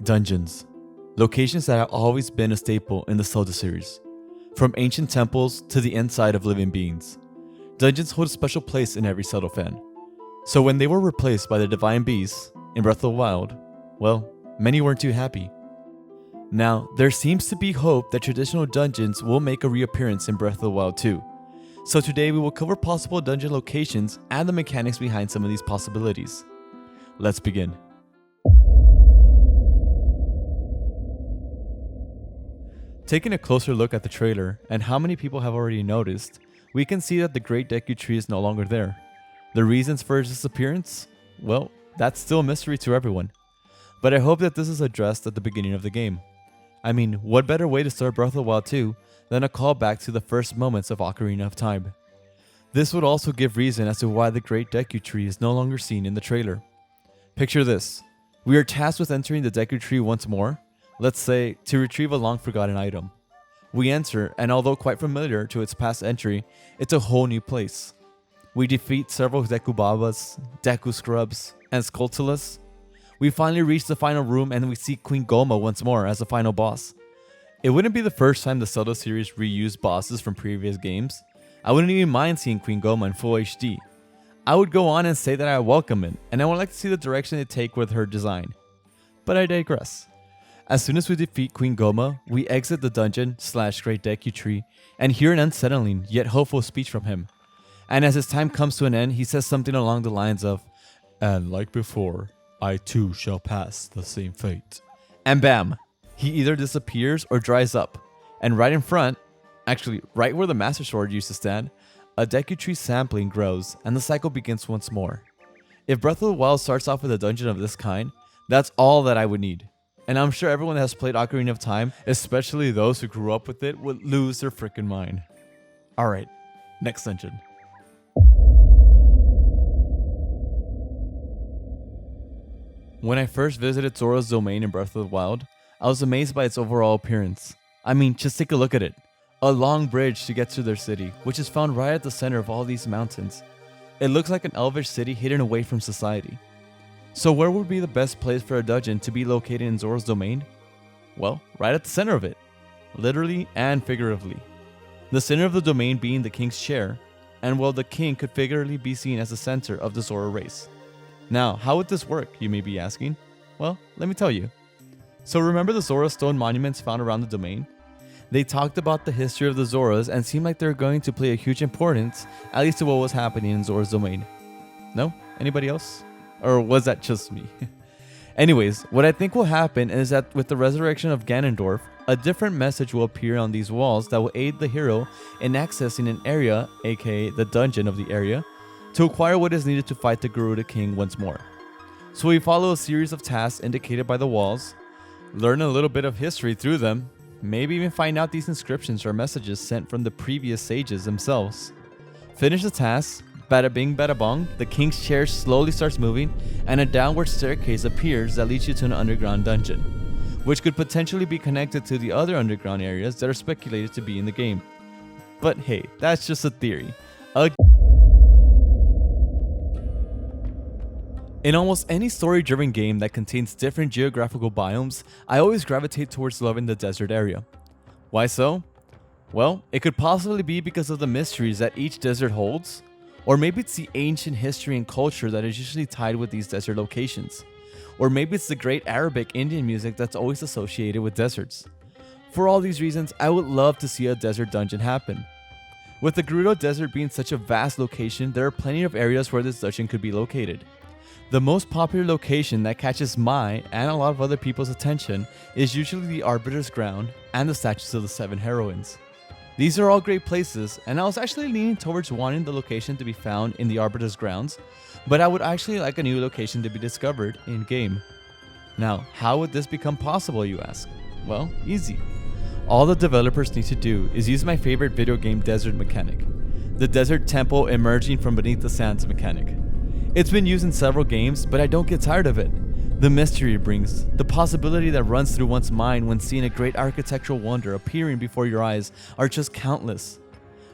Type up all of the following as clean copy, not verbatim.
Dungeons. Locations that have always been a staple in the Zelda series. From ancient temples to the inside of living beings. Dungeons hold a special place in every Zelda fan. So when they were replaced by the Divine Beasts in Breath of the Wild, well, many weren't too happy. Now, there seems to be hope that traditional dungeons will make a reappearance in Breath of the Wild too. So today we will cover possible dungeon locations and the mechanics behind some of these possibilities. Let's begin. Taking a closer look at the trailer and how many people have already noticed, we can see that the Great Deku Tree is no longer there. The reasons for its disappearance? Well, that's still a mystery to everyone. But I hope that this is addressed at the beginning of the game. I mean, what better way to start Breath of the Wild 2 than a callback to the first moments of Ocarina of Time? This would also give reason as to why the Great Deku Tree is no longer seen in the trailer. Picture this. We are tasked with entering the Deku Tree once more, let's say to retrieve a long forgotten item. We enter, and although quite familiar to its past entry, it's a whole new place. We defeat several Deku Babas, Deku Scrubs, and Skulltulas. We finally reach the final room and we see Queen Goma once more as the final boss. It wouldn't be the first time the Zelda series reused bosses from previous games. I wouldn't even mind seeing Queen Goma in full HD. I would go on and say that I welcome it, and I would like to see the direction they take with her design. But I digress. As soon as we defeat Queen Goma, we exit the dungeon / Great Deku Tree and hear an unsettling yet hopeful speech from him. And as his time comes to an end, he says something along the lines of, "And like before, I too shall pass the same fate." And bam! He either disappears or dries up. And right in front, actually right where the Master Sword used to stand, a Deku Tree sapling grows and the cycle begins once more. If Breath of the Wild starts off with a dungeon of this kind, that's all that I would need. And I'm sure everyone that has played Ocarina of Time, especially those who grew up with it, would lose their freaking mind. Alright, next dungeon. When I first visited Zoros Domain in Breath of the Wild, I was amazed by its overall appearance. I mean, just take a look at it. A long bridge to get to their city, which is found right at the center of all these mountains. It looks like an elvish city hidden away from society. So where would be the best place for a dungeon to be located in Zoros Domain? Well, right at the center of it. Literally and figuratively. The center of the domain being the king's chair, and well, the king could figuratively be seen as the center of the Zoro race. Now, how would this work, you may be asking? Well, let me tell you. So remember the Zoro stone monuments found around the domain? They talked about the history of the Zoras and seemed like they were going to play a huge importance, at least to what was happening in Zoros Domain. No? Anybody else? Or was that just me? Anyways, what I think will happen is that with the resurrection of Ganondorf, a different message will appear on these walls that will aid the hero in accessing an area, aka the dungeon of the area, to acquire what is needed to fight the Garuda King once more. So we follow a series of tasks indicated by the walls, learn a little bit of history through them, maybe even find out these inscriptions are messages sent from the previous sages themselves. Finish the tasks, bada bing bada bong, the king's chair slowly starts moving and a downward staircase appears that leads you to an underground dungeon, which could potentially be connected to the other underground areas that are speculated to be in the game. But hey, that's just a theory. In almost any story-driven game that contains different geographical biomes, I always gravitate towards loving the desert area. Why so? Well, it could possibly be because of the mysteries that each desert holds, or maybe it's the ancient history and culture that is usually tied with these desert locations, or maybe it's the great Arabic Indian music that's always associated with deserts. For all these reasons, I would love to see a desert dungeon happen. With the Gerudo Desert being such a vast location, there are plenty of areas where this dungeon could be located. The most popular location that catches my and a lot of other people's attention is usually the Arbiter's Ground and the statues of the 7 heroines. These are all great places, and I was actually leaning towards wanting the location to be found in the Arbiter's Grounds, but I would actually like a new location to be discovered in-game. Now, how would this become possible, you ask? Well, easy. All the developers need to do is use my favorite video game desert mechanic, the Desert Temple emerging from beneath the sands mechanic. It's been used in several games, but I don't get tired of it. The mystery it brings, the possibility that runs through one's mind when seeing a great architectural wonder appearing before your eyes are just countless.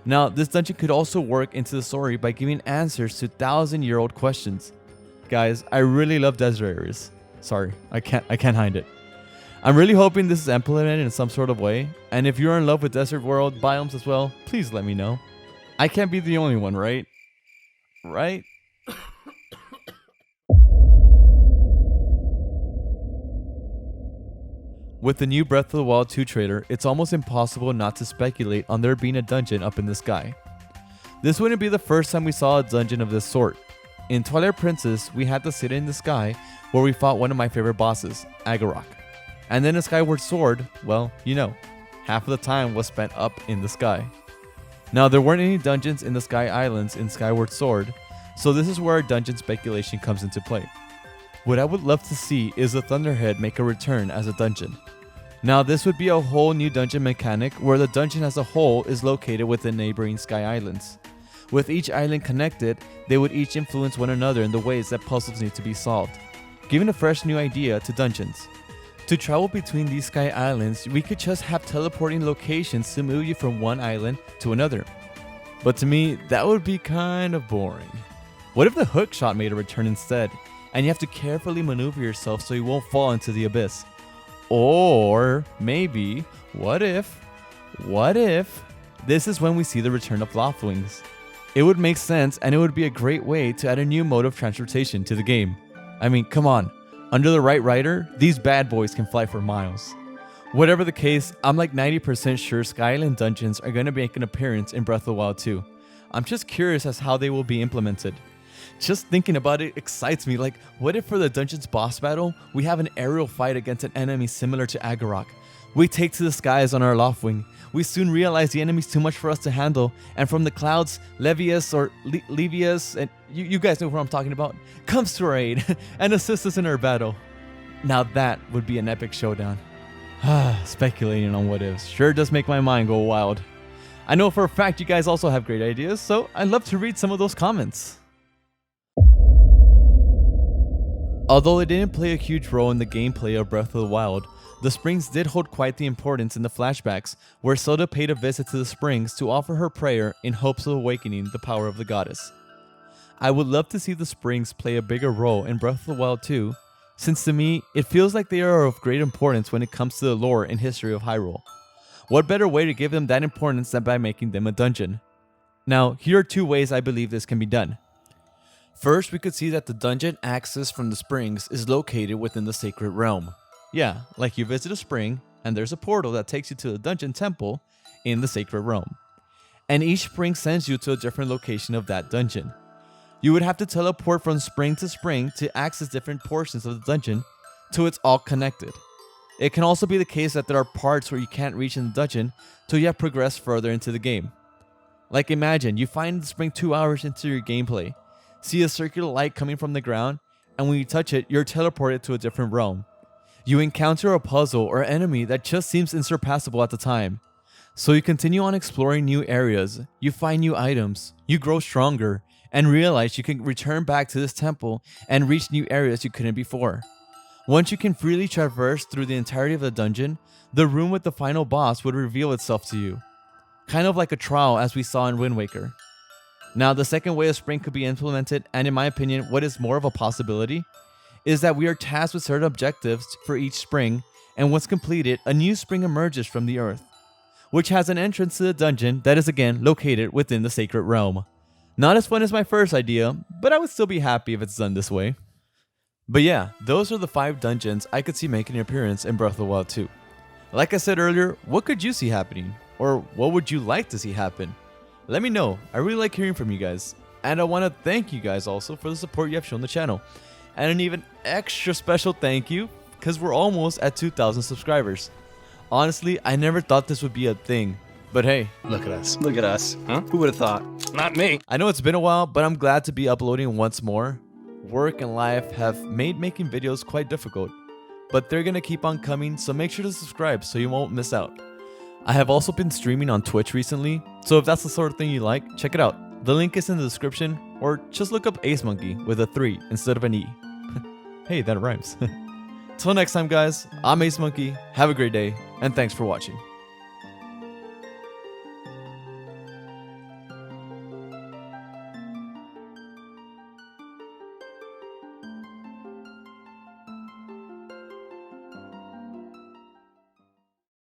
Now, this dungeon could also work into the story by giving answers to 1,000-year-old questions. Guys, I really love desert areas. Sorry, I can't hide it. I'm really hoping this is implemented in some sort of way, and if you're in love with desert world biomes as well, please let me know. I can't be the only one, right? Right? With the new Breath of the Wild 2 trailer, it's almost impossible not to speculate on there being a dungeon up in the sky. This wouldn't be the first time we saw a dungeon of this sort. In Twilight Princess, we had the city in the sky where we fought one of my favorite bosses, Agorok. And then in Skyward Sword, well, you know, half of the time was spent up in the sky. Now, there weren't any dungeons in the Sky Islands in Skyward Sword, so this is where our dungeon speculation comes into play. What I would love to see is the Thunderhead make a return as a dungeon. Now, this would be a whole new dungeon mechanic where the dungeon as a whole is located within neighboring Sky Islands. With each island connected, they would each influence one another in the ways that puzzles need to be solved, giving a fresh new idea to dungeons. To travel between these Sky Islands, we could just have teleporting locations to move you from one island to another. But to me, that would be kind of boring. What if the hook shot made a return instead, and you have to carefully maneuver yourself so you won't fall into the abyss? Or maybe, what if this is when we see the return of Loftwings? It would make sense, and it would be a great way to add a new mode of transportation to the game. I mean, come on. Under the right rider, these bad boys can fly for miles. Whatever the case, I'm like 90% sure Sky Island dungeons are going to make an appearance in Breath of the Wild 2. I'm just curious as how they will be implemented. Just thinking about it excites me. Like, what if for the dungeon's boss battle, we have an aerial fight against an enemy similar to Agorok? We take to the skies on our Loftwing. We soon realize the enemy's too much for us to handle, and from the clouds, Levius or Levius, and you guys know what I'm talking about, comes to our aid and assists us in our battle. Now that would be an epic showdown. Speculating on what ifs sure does make my mind go wild. I know for a fact you guys also have great ideas, so I'd love to read some of those comments. Although it didn't play a huge role in the gameplay of Breath of the Wild, the springs did hold quite the importance in the flashbacks, where Zelda paid a visit to the springs to offer her prayer in hopes of awakening the power of the goddess. I would love to see the springs play a bigger role in Breath of the Wild 2, since to me, it feels like they are of great importance when it comes to the lore and history of Hyrule. What better way to give them that importance than by making them a dungeon? Now, here are two ways I believe this can be done. First, we could see that the dungeon access from the springs is located within the sacred realm. Yeah, like you visit a spring, and there's a portal that takes you to the dungeon temple in the sacred realm. And each spring sends you to a different location of that dungeon. You would have to teleport from spring to spring to access different portions of the dungeon till it's all connected. It can also be the case that there are parts where you can't reach in the dungeon till you have progressed further into the game. Like imagine, you find the spring 2 hours into your gameplay, see a circular light coming from the ground, and when you touch it, you're teleported to a different realm. You encounter a puzzle or enemy that just seems insurpassable at the time. So you continue on exploring new areas, you find new items, you grow stronger, and realize you can return back to this temple and reach new areas you couldn't before. Once you can freely traverse through the entirety of the dungeon, the room with the final boss would reveal itself to you. Kind of like a trial as we saw in Wind Waker. Now, the second way a spring could be implemented, and in my opinion, what is more of a possibility, is that we are tasked with certain objectives for each spring, and once completed, a new spring emerges from the earth, which has an entrance to the dungeon that is again located within the sacred realm. Not as fun as my first idea, but I would still be happy if it's done this way. But yeah, those are the 5 dungeons I could see making an appearance in Breath of the Wild 2. Like I said earlier, what could you see happening? Or what would you like to see happen? Let me know. I really like hearing from you guys. And I want to thank you guys also for the support you have shown the channel. And an even extra special thank you because we're almost at 2,000 subscribers. Honestly, I never thought this would be a thing. But hey, Look at us. Look at us. Huh? Who would have thought? Not me. I know it's been a while, but I'm glad to be uploading once more. Work and life have made making videos quite difficult, but they're gonna keep on coming, so make sure to subscribe so you won't miss out. I have also been streaming on Twitch recently, so if that's the sort of thing you like, check it out. The link is in the description, or just look up Ace Monkey with a 3 instead of an E. Hey, that rhymes. Till next time guys, I'm Ace Monkey, have a great day, and thanks for watching.